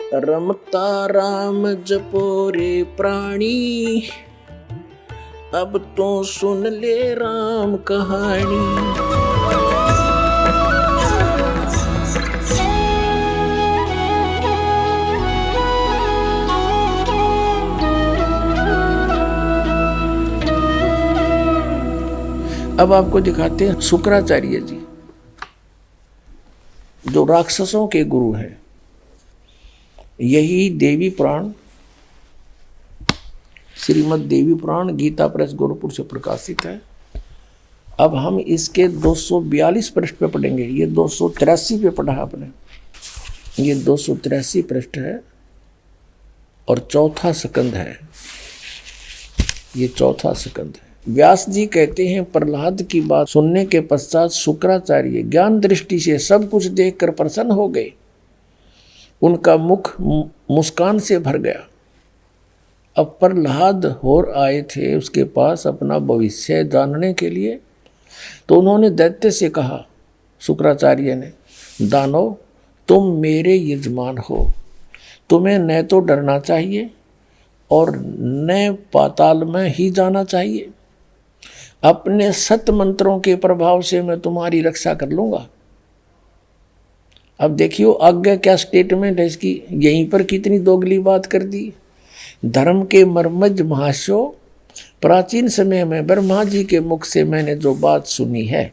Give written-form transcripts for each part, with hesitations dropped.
रमता राम जपो रे प्राणी, अब तो सुन ले राम कहानी। अब आपको दिखाते हैं शुक्राचार्य जी, जो राक्षसों के गुरु हैं। यही देवी पुराण, श्रीमद् देवी पुराण गीता प्रेस गोरखपुर से प्रकाशित है। अब हम इसके 242 पृष्ठ पे पढ़ेंगे। ये 283 पे पढ़ा आपने, ये 283 पृष्ठ है और चौथा स्कंद है। ये चौथा स्कंद है। व्यास जी कहते हैं, प्रहलाद की बात सुनने के पश्चात शुक्राचार्य ज्ञान दृष्टि से सब कुछ देखकर प्रसन्न हो गए। उनका मुख मुस्कान से भर गया। अब प्रहलाद और आए थे उसके पास अपना भविष्य जानने के लिए। तो उन्होंने दैत्य से कहा, शुक्राचार्य ने, दानव तुम मेरे यजमान हो, तुम्हें न तो डरना चाहिए और न पाताल में ही जाना चाहिए। अपने सत मंत्रों के प्रभाव से मैं तुम्हारी रक्षा कर लूंगा। अब देखियो आगे क्या स्टेटमेंट है इसकी, यहीं पर कितनी दोगली बात कर दी। धर्म के मर्मज महाशो, प्राचीन समय में ब्रह्मा जी के मुख से मैंने जो बात सुनी है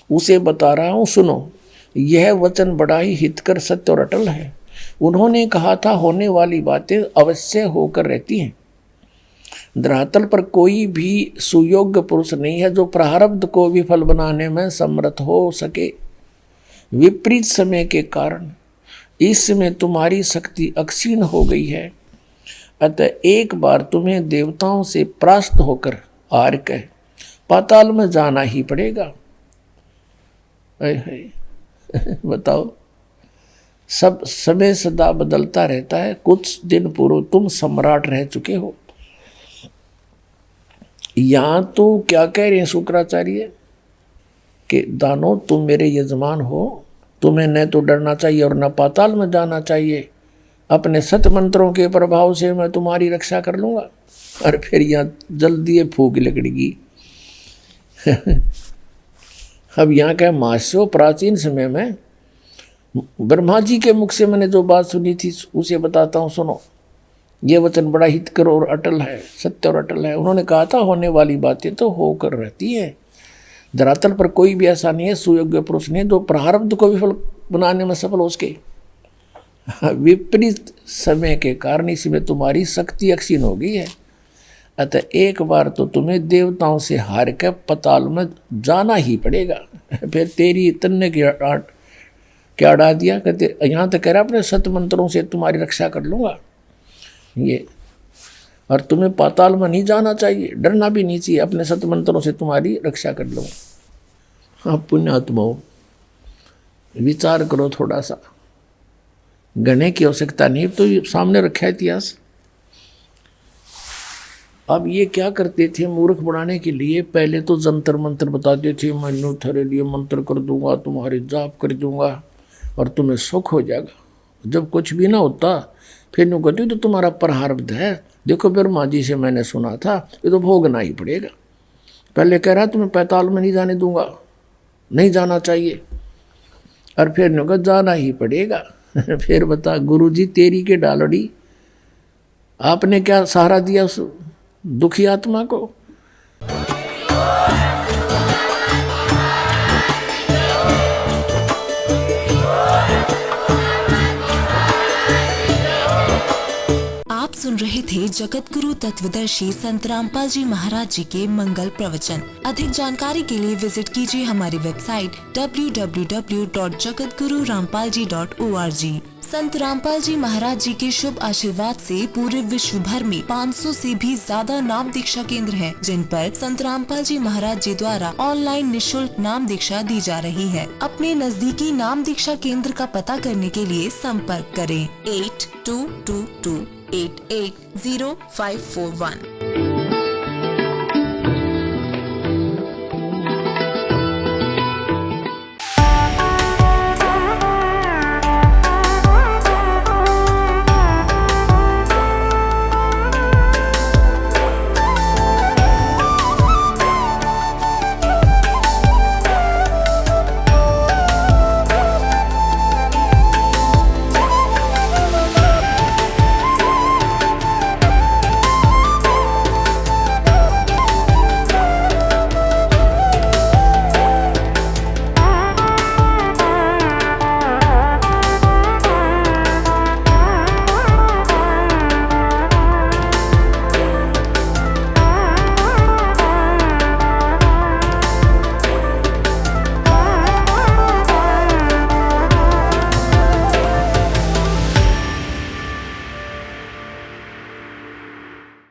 उसे बता रहा हूं, सुनो। यह वचन बड़ा ही हितकर, सत्य और अटल है। उन्होंने कहा था, होने वाली बातें अवश्य होकर रहती हैं। धरातल पर कोई भी सुयोग्य पुरुष नहीं है जो प्रारब्ध को विफल बनाने में समर्थ हो सके। विपरीत समय के कारण इस समय तुम्हारी शक्ति अक्षीण हो गई है। अतः एक बार तुम्हें देवताओं से परास्त होकर हार कर पाताल में जाना ही पड़ेगा। बताओ, सब समय सदा बदलता रहता है। कुछ दिन पूर्व तुम सम्राट रह चुके हो। यहां तो क्या कह रहे हैं शुक्राचार्य कि दानव तुम मेरे यजमान हो, तुम्हें न तो डरना चाहिए और न पाताल में जाना चाहिए। अपने सत मंत्रों के प्रभाव से मैं तुम्हारी रक्षा कर लूंगा। और फिर यहाँ जल्दी फूक लगड़ेगी। अब यहाँ क्या मास्यो, प्राचीन समय में ब्रह्मा जी के मुख से मैंने जो बात सुनी थी उसे बताता हूँ, सुनो। ये वचन बड़ा हितकर और अटल है, सत्य और अटल है। उन्होंने कहा था, होने वाली बातें तो होकर रहती है। धरातल पर कोई भी ऐसा नहीं है सुयोग्य पुरुष ने जो प्रारब्ध को विफल बनाने में सफल हो सके। विपरीत समय के कारण इसमें तुम्हारी शक्ति अक्षीण हो गई है। अतः एक बार तो तुम्हें देवताओं से हार कर पाताल में जाना ही पड़ेगा। फिर तेरी तन्ने की क्या अड़ा दिया, कहते यहाँ तक कह रहा अपने सत मंत्रों से तुम्हारी रक्षा कर लूँगा ये, और तुम्हें पाताल में नहीं जाना चाहिए, डरना भी नहीं चाहिए। अपने सत मंत्रों से तुम्हारी रक्षा कर लूँगा। हाँ पुण्यात्माओं, विचार करो थोड़ा सा। गणे की आवश्यकता नहीं, तो ये सामने रखा है इतिहास। अब ये क्या करते थे मूर्ख बनाने के लिए, पहले तो जंतर मंत्र बताते थे, मैं थारे लिए मंत्र कर दूंगा, तुम्हारे जाप कर दूंगा और तुम्हें सुख हो जाएगा। जब कुछ भी ना होता फिर यूँ कहती तो तुम्हारा प्रारब्ध है। देखो ब्रह्मा जी से मैंने सुना था, ये तो भोगना ही पड़ेगा। पहले कह रहा तुम्हें पाताल में नहीं जाने दूंगा, नहीं जाना चाहिए, और फिर यूँ कहा जाना ही पड़ेगा। फिर बता गुरुजी तेरी के डालड़ी, आपने क्या सहारा दिया उस दुखी आत्मा को। आप सुन रहे थे जगत गुरु तत्वदर्शी संत रामपाल जी महाराज जी के मंगल प्रवचन। अधिक जानकारी के लिए विजिट कीजिए हमारी वेबसाइट www.jagatgururampalji.org। संत रामपाल जी महाराज जी के शुभ आशीर्वाद से पूरे विश्व भर में 500 से भी ज्यादा नाम दीक्षा केंद्र हैं, जिन पर संत रामपाल जी महाराज जी द्वारा ऑनलाइन निशुल्क नाम दीक्षा दी जा रही है। अपने नजदीकी नाम दीक्षा केंद्र का पता करने के लिए संपर्क करें 8222880541।